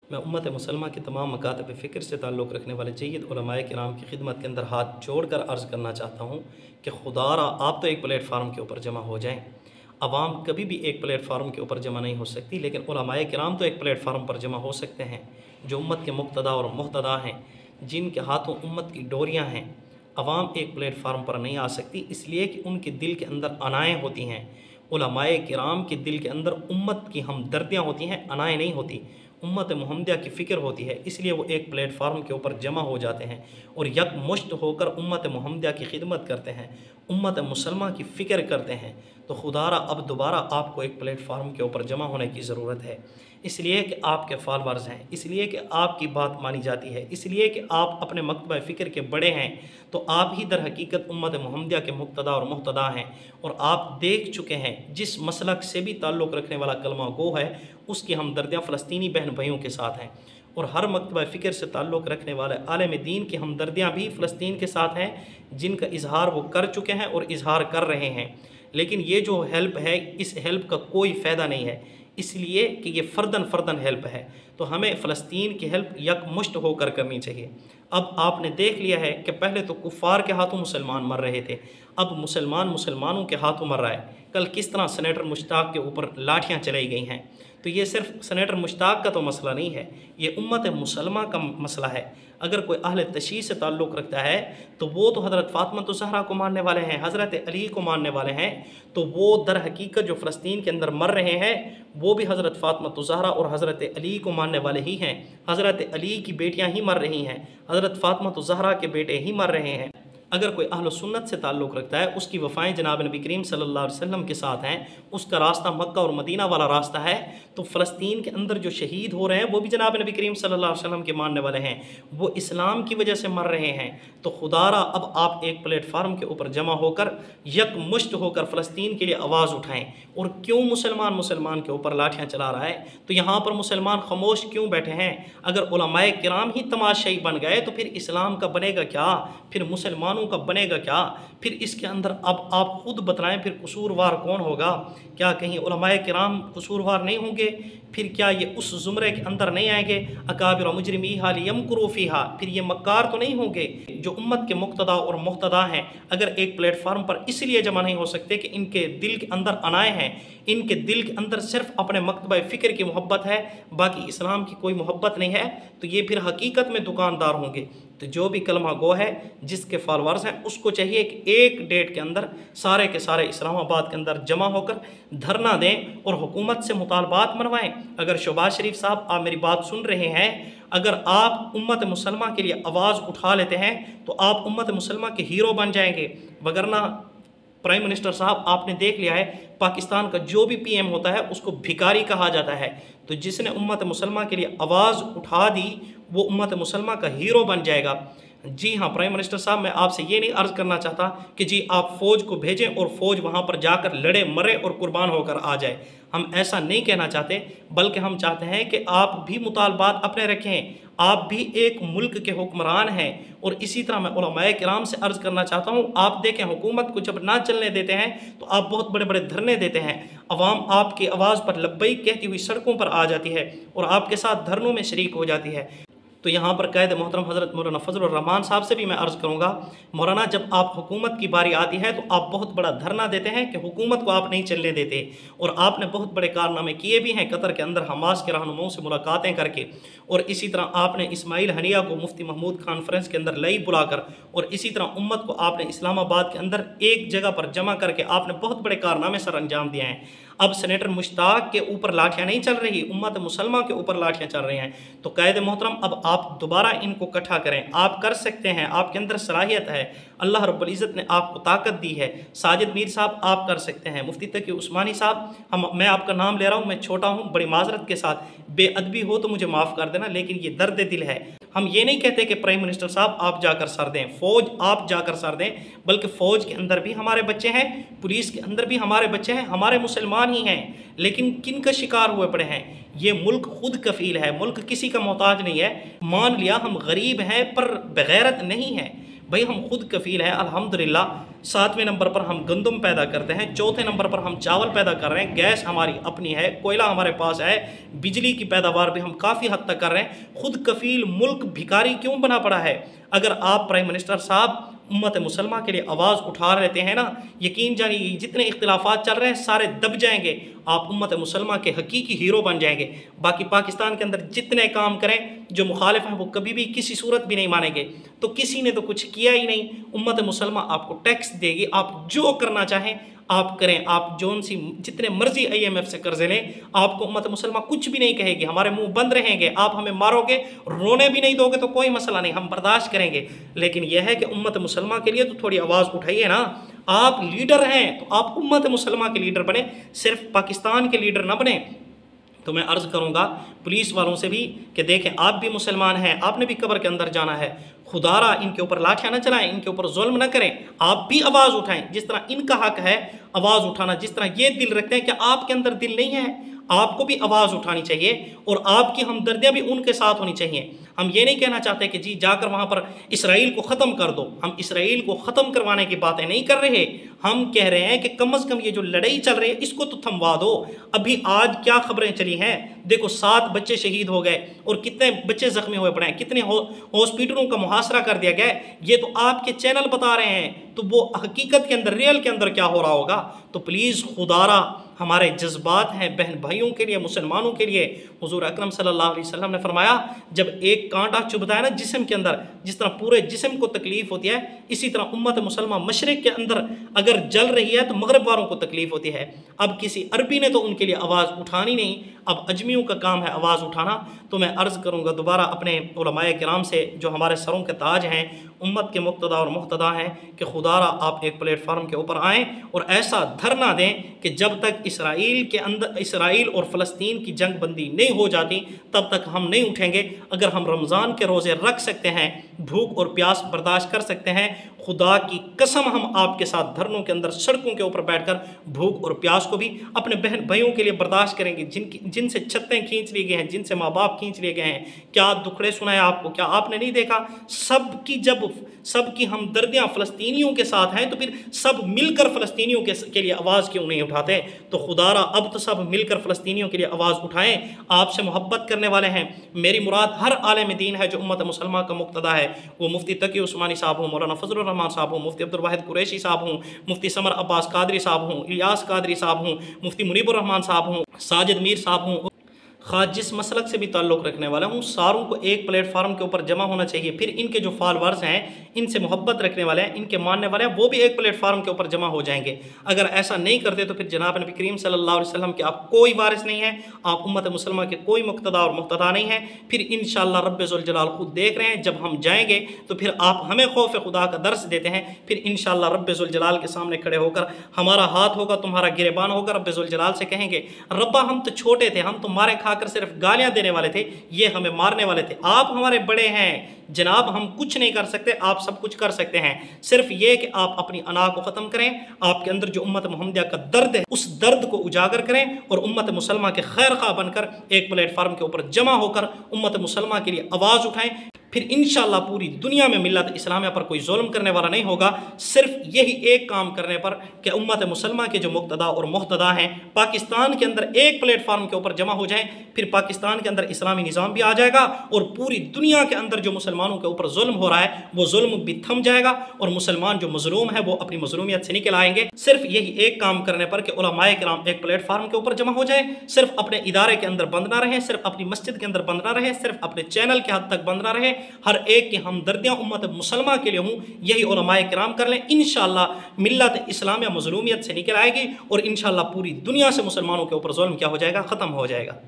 मैं उम्मत मुसलमा के तमाम मकातब फ़िक्र से ताल्लुक़ रखने वाले जय्यद उलमाए किराम की खिदमत के अंदर हाथ जोड़ कर अर्ज़ करना चाहता हूँ कि खुदारा आप तो एक प्लेटफार्म के ऊपर जमा हो जाएँ। अवाम कभी भी एक प्लेटफार्म के ऊपर जमा नहीं हो सकती, लेकिन उलमाए किराम तो एक प्लेटफार्म पर जमा हो सकते हैं जो उम्मत के मुक़्तदा और मुहतदा हैं, जिनके हाथों उम्मत की डोरियाँ हैं। अवाम एक प्लेटफार्म पर नहीं आ सकती, इसलिए कि उनके दिल के अंदर अनाएँ होती हैं। उलमाए किराम के दिल के अंदर उम्मत की हमदर्दियाँ होती हैं, अनाएँ नहीं होती। उम्मत मुहम्मदिया की फ़िक्र होती है, इसलिए वो एक प्लेटफार्म के ऊपर जमा हो जाते हैं और यकमुश्त होकर उम्मत मुहम्मदिया की खिदमत करते हैं, उम्मत मुसलमा की फ़िक्र करते हैं। तो खुदारा अब दोबारा आपको एक प्लेटफार्म के ऊपर जमा होने की ज़रूरत है, इसलिए कि आपके फॉलोअर्स हैं, इसलिए कि आपकी बात मानी जाती है, इसलिए कि आप अपने मकतबा फ़िक्र के बड़े हैं। तो आप ही दर हकीकत उम्मत मुहम्मदिया के मुक़्तदा और मुहतदा हैं और आप देख चुके हैं जिस मसलक से भी ताल्लुक़ रखने वाला कलमा गो है उसकी हमदर्दियाँ फ़लस्तीनी बहन भाइयों के साथ हैं, और हर मकतबा फ़िक्र से ताल्लुक़ रखने वाले आलिम दीन की हमदर्दियाँ भी फ़लस्तीन के साथ हैं, जिनका इजहार वो कर चुके हैं और इजहार कर रहे हैं। लेकिन ये जो हेल्प है, इस हेल्प का कोई फ़ायदा नहीं है, इसलिए कि ये फ़र्दन हेल्प है। तो हमें फ़लस्तीन की हेल्प यकमुश्त होकर करनी चाहिए। अब आपने देख लिया है कि पहले तो कुफ़ार के हाथों मुसलमान मर रहे थे, अब मुसलमानों के हाथों मर रहा है। कल किस तरह सेनेटर मुश्ताक के ऊपर लाठियाँ चलाई गई हैं। तो ये सिर्फ सेनेटर मुश्ताक का तो मसला नहीं है, ये उम्मत मुसलमा का मसला है। अगर कोई अहले तशय्युअ से ताल्लुक़ रखता है तो वो तो हज़रत फ़ातिमा ज़हरा को मानने वाले हैं, हज़रत अली को मानने वाले हैं। तो वो दर हकीकत जो फ़लस्तीन के अंदर मर रहे हैं वो भी हज़रत फ़ातिमा ज़हरा और हज़रत अली को मानने वाले ही हैं। हज़रत अली की बेटियाँ ही मर रही हैं, हज़रत फ़ातिमा ज़हरा के बेटे ही मर रहे हैं। अगर कोई अहल सुन्नत से ताल्लुक़ रखता है, उसकी वफ़ाएँ जनाब नबी करीम सल्लल्लाहु अलैहि वसल्लम के साथ हैं, उसका रास्ता मक्का और मदीना वाला रास्ता है, तो फ़लस्तीन के अंदर जो शहीद हो रहे हैं वो भी जनाब नबी करीम सल्लल्लाहु अलैहि वसल्लम के मानने वाले हैं, वो इस्लाम की वजह से मर रहे हैं। तो खुदारा अब आप एक प्लेटफार्म के ऊपर जमा होकर यकमुश्त होकर फ़लस्तीन के लिए आवाज़ उठाएँ। और क्यों मुसलमान के ऊपर लाठियाँ चला रहा है, तो यहाँ पर मुसलमान खामोश क्यों बैठे हैं? अगर उलमाए किराम ही तमाशाई बन गए तो फिर इस्लाम का बनेगा क्या, फिर मुसलमानों का बनेगा क्या? फिर इसके अंदर अब आप खुद बताएं, फिर कसूरवार कौन होगा? क्या कहीं उलमाए किराम कसूरवार नहीं होंगे? फिर क्या ये उस ज़ुमरे के अंदर नहीं आएंगे? अकाबिर मुजरिमीहा लियमकुरू फ़ीहा, फिर ये मक्कार तो नहीं होंगे? जो उम्मत के मुक़्तदा और मुहतदा हैं, अगर एक प्लेटफार्म पर इसलिए जमा नहीं हो सकते कि इनके दिल के अंदर अनाए हैं, इनके दिल के अंदर सिर्फ अपने मकतबा फ़िक्र की मोहब्बत है, बाकी इस्लाम की कोई मोहब्बत नहीं है, तो ये फिर हकीकत में दुकानदार होंगे। तो जो भी कलमा गो है, जिसके फॉलोअर्स हैं, उसको चाहिए कि एक डेट के अंदर सारे के सारे इस्लामाबाद के अंदर जमा होकर धरना दें और हुकूमत से मुतालबात मनवाएं। अगर शहबाज शरीफ साहब आप मेरी बात सुन रहे हैं, अगर आप उम्मत मुसलमा के लिए आवाज़ उठा लेते हैं तो आप उम्मत मुसलमा के हीरो बन जाएंगे। वगरना प्राइम मिनिस्टर साहब, आपने देख लिया है पाकिस्तान का जो भी पीएम होता है उसको भिखारी कहा जाता है। तो जिसने उम्मत मुसलमा के लिए आवाज़ उठा दी वो उम्मत मुसलमा का हीरो बन जाएगा। जी हाँ प्राइम मिनिस्टर साहब, मैं आपसे ये नहीं अर्ज़ करना चाहता कि जी आप फ़ौज को भेजें और फ़ौज वहाँ पर जाकर लड़े मरे और कुर्बान होकर आ जाए। हम ऐसा नहीं कहना चाहते, बल्कि हम चाहते हैं कि आप भी मुतालबात अपने रखें, आप भी एक मुल्क के हुक्मरान हैं। और इसी तरह मैं उलमाए किराम से अर्ज़ करना चाहता हूँ, आप देखें हुकूमत को जब ना चलने देते हैं तो आप बहुत बड़े बड़े धरने देते हैं, अवाम आपकी आवाज़ पर लब्बैक कहती हुई सड़कों पर आ जाती है और आपके साथ धरनों में शरीक हो जाती है। तो यहाँ पर कायद मोहतरम हज़रत मौलाना फजलुर रहमान साहब से भी मैं अर्ज़ करूँगा, मौलाना जब आप हुकूमत की बारी आती है तो आप बहुत बड़ा धरना देते हैं कि हुकूमत को आप नहीं चलने देते, और आपने बहुत बड़े कारनामे किए भी हैं कतर के अंदर हमास के रहनुमाओं से मुलाकातें करके, और इसी तरह आपने इस्माइल हनिया को मुफ्ती महमूद कॉन्फ्रेंस के अंदर लई बुलाकर, और इसी तरह उम्मत को आपने इस्लामाबाद के अंदर एक जगह पर जमा करके आपने बहुत बड़े कारनामे सर अंजाम दिए हैं। अब सेनेटर मुश्ताक के ऊपर लाठियाँ नहीं चल रही, उम्मत मुसलमा के ऊपर लाठियाँ चल रही हैं। तो कायद मोहतरम अब आप दोबारा इनको इकट्ठा करें, आप कर सकते हैं, आपके अंदर सलाहियत है, अल्लाह रब्बुल इज़्ज़त ने आपको ताकत दी है। साजिद मीर साहब आप कर सकते हैं, मुफ्ती तकी उस्मानी साहब, मैं आपका नाम ले रहा हूँ, मैं छोटा हूँ, बड़ी माजरत के साथ, बेअदबी हो तो मुझे माफ़ कर देना, लेकिन ये दर्द दिल है। हम ये नहीं कहते कि प्राइम मिनिस्टर साहब आप जाकर सर दें, फ़ौज आप जाकर सर दें, बल्कि फ़ौज के अंदर भी हमारे बच्चे हैं, पुलिस के अंदर भी हमारे बच्चे हैं, हमारे मुसलमान ही हैं, लेकिन किन का शिकार हुए पड़े हैं? ये मुल्क खुद कफ़ील है, मुल्क किसी का मोहताज नहीं है। मान लिया हम गरीब हैं पर बगैरत नहीं हैं, भाई हम खुद कफ़ील हैं अल्हम्दुलिल्लाह। 7वें नंबर पर हम गंदम पैदा करते हैं, चौथे नंबर पर हम चावल पैदा कर रहे हैं, गैस हमारी अपनी है, कोयला हमारे पास है, बिजली की पैदावार भी हम काफ़ी हद तक कर रहे हैं। खुद कफील मुल्क भिखारी क्यों बना पड़ा है? अगर आप प्राइम मिनिस्टर साहब उम्मत मुसलमान के लिए आवाज़ उठा लेते हैं ना, यकीन जानिए जितने इख्तिलाफात चल रहे हैं सारे दब जाएंगे, आप उम्मत मुसलमान के हकीकी हीरो बन जाएंगे। बाकी पाकिस्तान के अंदर जितने काम करें जो मुखालिफ हैं वो कभी भी किसी सूरत भी नहीं मानेंगे। तो किसी ने तो कुछ किया ही नहीं, उम्मत मुसलमान आपको टैक्स देगी, आप जो करना चाहें आप करें, आप जोन सी जितने मर्जी IMF से कर्जे लें, आपको उम्मत मुसलमान कुछ भी नहीं कहेगी, हमारे मुंह बंद रहेंगे, आप हमें मारोगे, रोने भी नहीं दोगे तो कोई मसला नहीं, हम बर्दाश्त करेंगे। लेकिन यह है कि उम्मत मुसलमान के लिए तो थोड़ी आवाज़ उठाइए ना। आप लीडर हैं तो आप उम्मत मुसलमान के लीडर बने, सिर्फ पाकिस्तान के लीडर ना बने। तो मैं अर्ज़ करूँगा पुलिस वालों से भी कि देखें आप भी मुसलमान हैं, आपने भी कब्र के अंदर जाना है, खुदारा इनके ऊपर लाठियाँ न चलाएं, इनके ऊपर जुल्म न करें, आप भी आवाज़ उठाएं जिस तरह इनका हक है आवाज़ उठाना, जिस तरह ये दिल रखते हैं कि आपके अंदर दिल नहीं है, आपको भी आवाज़ उठानी चाहिए और आपकी हमदर्दियाँ भी उनके साथ होनी चाहिए। हम ये नहीं कहना चाहते कि जी जाकर वहाँ पर इसराइल को ख़त्म कर दो, हम इसराइल को ख़त्म करवाने की बातें नहीं कर रहे, हम कह रहे हैं कि कम से कम ये जो लड़ाई चल रही है इसको तो थमवा दो। अभी आज क्या खबरें चली हैं, देखो 7 बच्चे शहीद हो गए और कितने बच्चे ज़ख्मी हुए पड़े हैं, कितने हॉस्पिटलों का मुहासरा कर दिया गया है, ये तो आपके चैनल बता रहे हैं, तो वो हकीकत के अंदर रियल के अंदर क्या हो रहा होगा। तो प्लीज़ खुदारा हमारे जज्बात हैं बहन भाइयों के लिए, मुसलमानों के लिए। हुजूर अकरम सल्लल्लाहु अलैहि वसल्लम ने फरमाया जब एक कांटा चुभता है ना जिस्म के अंदर, जिस तरह पूरे जिस्म को तकलीफ होती है, इसी तरह उम्मत मुसलमान मशरिक के अंदर अगर जल रही है तो मगरब वालों को तकलीफ होती है। अब किसी अरबी ने तो उनके लिए आवाज़ उठानी नहीं, अब अजमियों का काम है आवाज़ उठाना। तो मैं अर्ज़ करूँगा दोबारा अपने उलमाए किराम से जो हमारे सरों के ताज हैं, उम्मत के मुक्तदा और मुक्तदा हैं, कि खुदारा आप एक प्लेटफार्म के ऊपर आएँ और ऐसा धरना दें कि जब तक इसराइल और फ़लस्तीन की जंग बंदी नहीं हो जाती तब तक हम नहीं उठेंगे। अगर हम रमज़ान के रोज़े रख सकते हैं, भूख और प्यास बर्दाश्त कर सकते हैं, खुदा की कसम हम आपके साथ धरनों के अंदर सड़कों के ऊपर बैठकर भूख और प्यास को भी अपने बहन भाइयों के लिए बर्दाश्त करेंगे जिनसे छत्तें खींच लिए गए हैं, जिनसे माँ बाप खींच लिए गए हैं। क्या दुखड़े सुनाए आपको, क्या आपने नहीं देखा? सबकी हमदर्दियाँ फ़लस्तीनियों के साथ हैं, तो फिर सब मिलकर फ़लस्तीनियों के लिए आवाज़ क्यों नहीं उठाते? तो खुदारा अब तो सब मिलकर फ़लस्तीनियों के लिए आवाज़ उठाएँ। आपसे मोहब्बत करने वाले हैं, मेरी मुराद हर आलिम दीन है जो उम्मत मुसलमान का मुक्तदा है, वो मुफ्ती तकी उस्मानी साहब हूँ, मौलाना फजलुर रहमान साहब हूँ, मुफ्ती अब्दुल वाहिद कुरैशी साहब हूँ, मुफ्ती समर अब्बास कादरी साहब हूँ, इलियास कादरी साहब हूँ, मुफ्ती मुनीबुर रहमान साहब हूँ, साजिद मीर साहब हूँ, ख़ास जिस मसलक से भी ताल्लुक़ रखने वाला हूँ, सारों को एक प्लेटफार्म के ऊपर जमा होना चाहिए। फिर इनके जो फॉलोअर्स हैं, इनसे मोहब्बत रखने वाले हैं, इनके मानने वाले हैं, वो भी एक प्लेटफार्म के ऊपर जमा हो जाएंगे। अगर ऐसा नहीं करते तो फिर जनाब नबी करीम सल्लल्लाहु अलैहि वसल्लम के आप कोई वारिस नहीं है, आप उम्मत मुसलमान के कोई मुक्तदा और मुक्तदा नहीं है। फिर इंशाअल्लाह रब्बे ज़ुल जलाल खुद देख रहे हैं, जब हम जाएंगे तो फिर आप हमें खौफ खुदा का दर्स देते हैं, फिर इंशाअल्लाह रब्बे ज़ुल जलाल के सामने खड़े होकर हमारा हाथ होगा, तुम्हारा गिरेबान होगा, रब्बे ज़ुल जलाल से कहेंगे रब्बा हम तो छोटे थे, हम तो मारे खाकर सिर्फ गालियाँ देने वाले थे, ये हमें मारने वाले थे, आप हमारे बड़े हैं जनाब, हम कुछ नहीं कर सकते, आप सब कुछ कर सकते हैं। सिर्फ ये कि आप अपनी अना को ख़त्म करें, आपके अंदर जो उम्मत मुहम्मदिया का दर्द है उस दर्द को उजागर करें और उम्मत मुसलमान के खैर खा बनकर एक प्लेटफार्म के ऊपर जमा होकर उम्मत मुसलमान के लिए आवाज़ उठाएं। फिर इंशाअल्लाह पूरी दुनिया में मिल्लत इस्लामिया पर कोई जुल्म करने वाला नहीं होगा। सिर्फ यही एक काम करने पर कि उम्मत मुसलमान के जो मुक्तदा और मुहतदा हैं पाकिस्तान के अंदर एक प्लेटफार्म के ऊपर जमा हो जाएं, फिर पाकिस्तान के अंदर इस्लामी निज़ाम भी आ जाएगा और पूरी दुनिया के अंदर जो मुसलमानों के ऊपर जुल्म हो रहा है वो जुल्म भी थम जाएगा और मुसलमान जो मजलूम है वो अपनी मजलूमियत से निकल आएंगे। सिर्फ यही एक काम करने पर कि उलमाए किराम एक प्लेटफार्म के ऊपर जमा हो जाए, सिर्फ अपने इदारे के अंदर बंद ना रहे, सिर्फ अपनी मस्जिद के अंदर बंद ना रहे, सिर्फ अपने चैनल के हद तक बंद ना रहे, हर एक की हमदर्दियाँ उम्मत मुसलमान के लिए हूँ, यही उलमाए किराम कर लें। इंशाअल्लाह मिल्लत इस्लामिया मजलूमियत से निकल आएगी और इंशाअल्लाह पूरी दुनिया से मुसलमानों के ऊपर जुल्म क्या हो जाएगा, ख़त्म हो जाएगा।